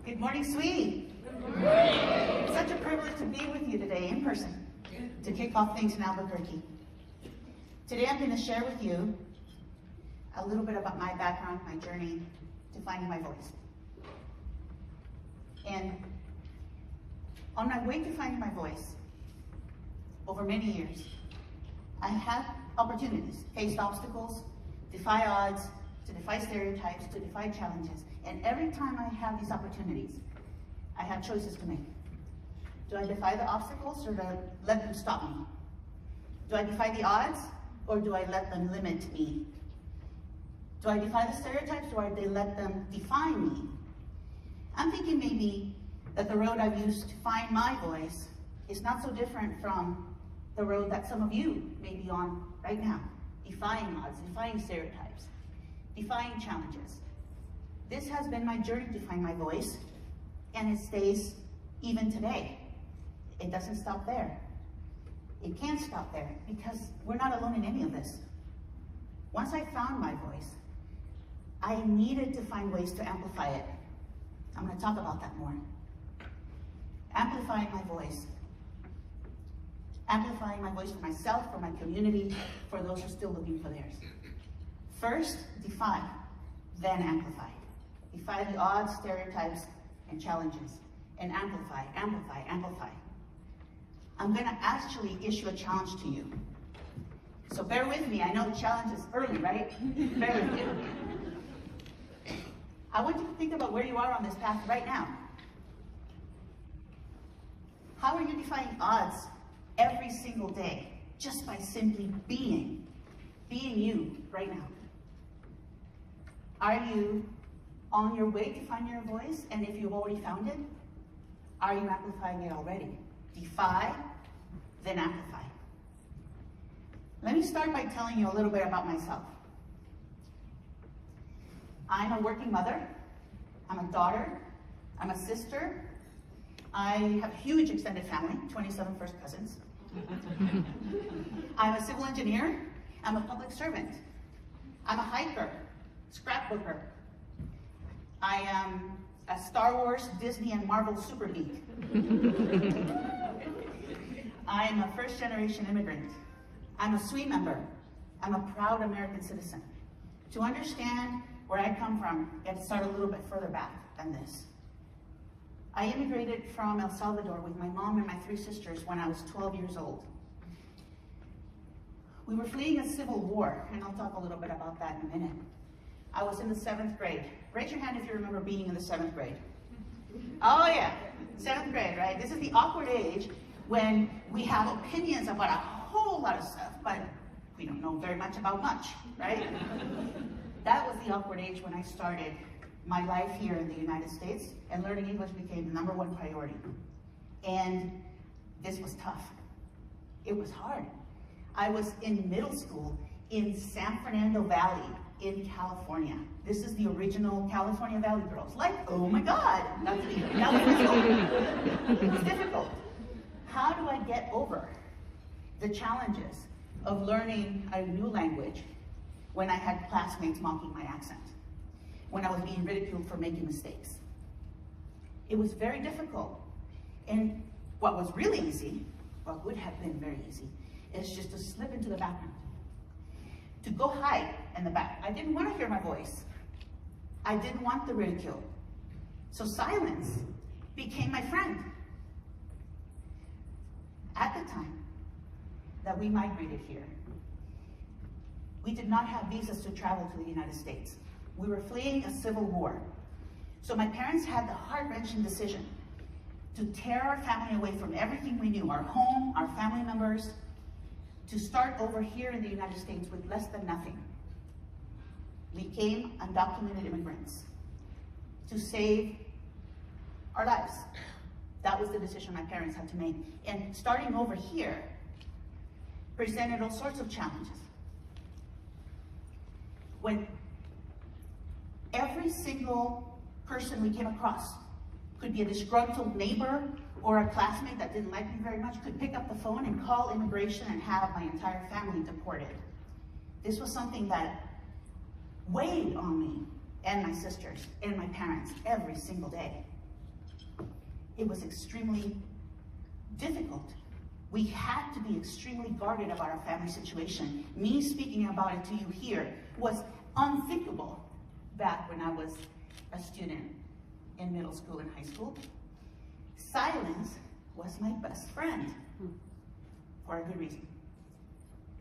Good morning, sweetie. Good morning. It's such a privilege to be with you today in person to kick off things in Albuquerque. Today I'm going to share with you a little bit about my background, my journey to finding my voice. And on my way to finding my voice, over many years, I had opportunities, faced obstacles, defy odds, to defy stereotypes, to defy challenges. And every time I have these opportunities, I have choices to make. Do I defy the obstacles, or do I let them stop me? Do I defy the odds, or do I let them limit me? Do I defy the stereotypes, or do I let them define me? I'm thinking maybe that the road I've used to find my voice is not so different from the road that some of you may be on right now, defying odds, defying stereotypes, defying challenges. This has been my journey to find my voice, and it stays even today. It doesn't stop there. It can't stop there, because we're not alone in any of this. Once I found my voice, I needed to find ways to amplify it. I'm going to talk about that more. Amplifying my voice. Amplifying my voice for myself, for my community, for those who are still looking for theirs. First, defy, then amplify. Defy the odds, stereotypes, and challenges, and amplify, amplify, amplify. I'm going to actually issue a challenge to you. So bear with me. I know the challenge is early, right? Bear with me. I want you to think about where you are on this path right now. How are you defying odds every single day, just by simply being you right now? Are you on your way to find your voice? And if you've already found it, are you amplifying it already? Defy, then amplify. Let me start by telling you a little bit about myself. I'm a working mother, I'm a daughter, I'm a sister, I have a huge extended family, 27 first cousins. I'm a civil engineer, I'm a public servant, I'm a hiker, scrapbooker. I am a Star Wars, Disney, and Marvel super geek. I am a first-generation immigrant. I'm a SWE member. I'm a proud American citizen. To understand where I come from, you have to start a little bit further back than this. I immigrated from El Salvador with my mom and my 3 sisters when I was 12 years old. We were fleeing a civil war, and I'll talk a little bit about that in a minute. I was in the 7th grade. Raise your hand if you remember being in the 7th grade. Oh yeah, 7th grade, right? This is the awkward age when we have opinions about a whole lot of stuff, but we don't know very much about much, right? That was the awkward age when I started my life here in the United States, and learning English became the #1 priority. And this was tough. It was hard. I was in middle school in San Fernando Valley in California. This is the original California Valley girls. Like, oh my God, that was difficult. It was difficult. How do I get over the challenges of learning a new language when I had classmates mocking my accent, when I was being ridiculed for making mistakes? It was very difficult. And what was really easy, what would have been very easy, is just to slip into the background, to go hide in the back. I didn't want to hear my voice. I didn't want the ridicule. So silence became my friend. At the time that we migrated here, we did not have visas to travel to the United States. We were fleeing a civil war. So my parents had the heart-wrenching decision to tear our family away from everything we knew, our home, our family members, to start over here in the United States with less than nothing. We came undocumented immigrants to save our lives. That was the decision my parents had to make. And starting over here presented all sorts of challenges. When every single person we came across, could be a disgruntled neighbor or a classmate that didn't like me very much, could pick up the phone and call immigration and have my entire family deported. This was something that weighed on me and my sisters and my parents every single day. it was extremely difficult. We had to be extremely guarded about our family situation. Me speaking about it to you here was unthinkable back when I was a student in middle school and high school. Silence was my best friend, for a good reason.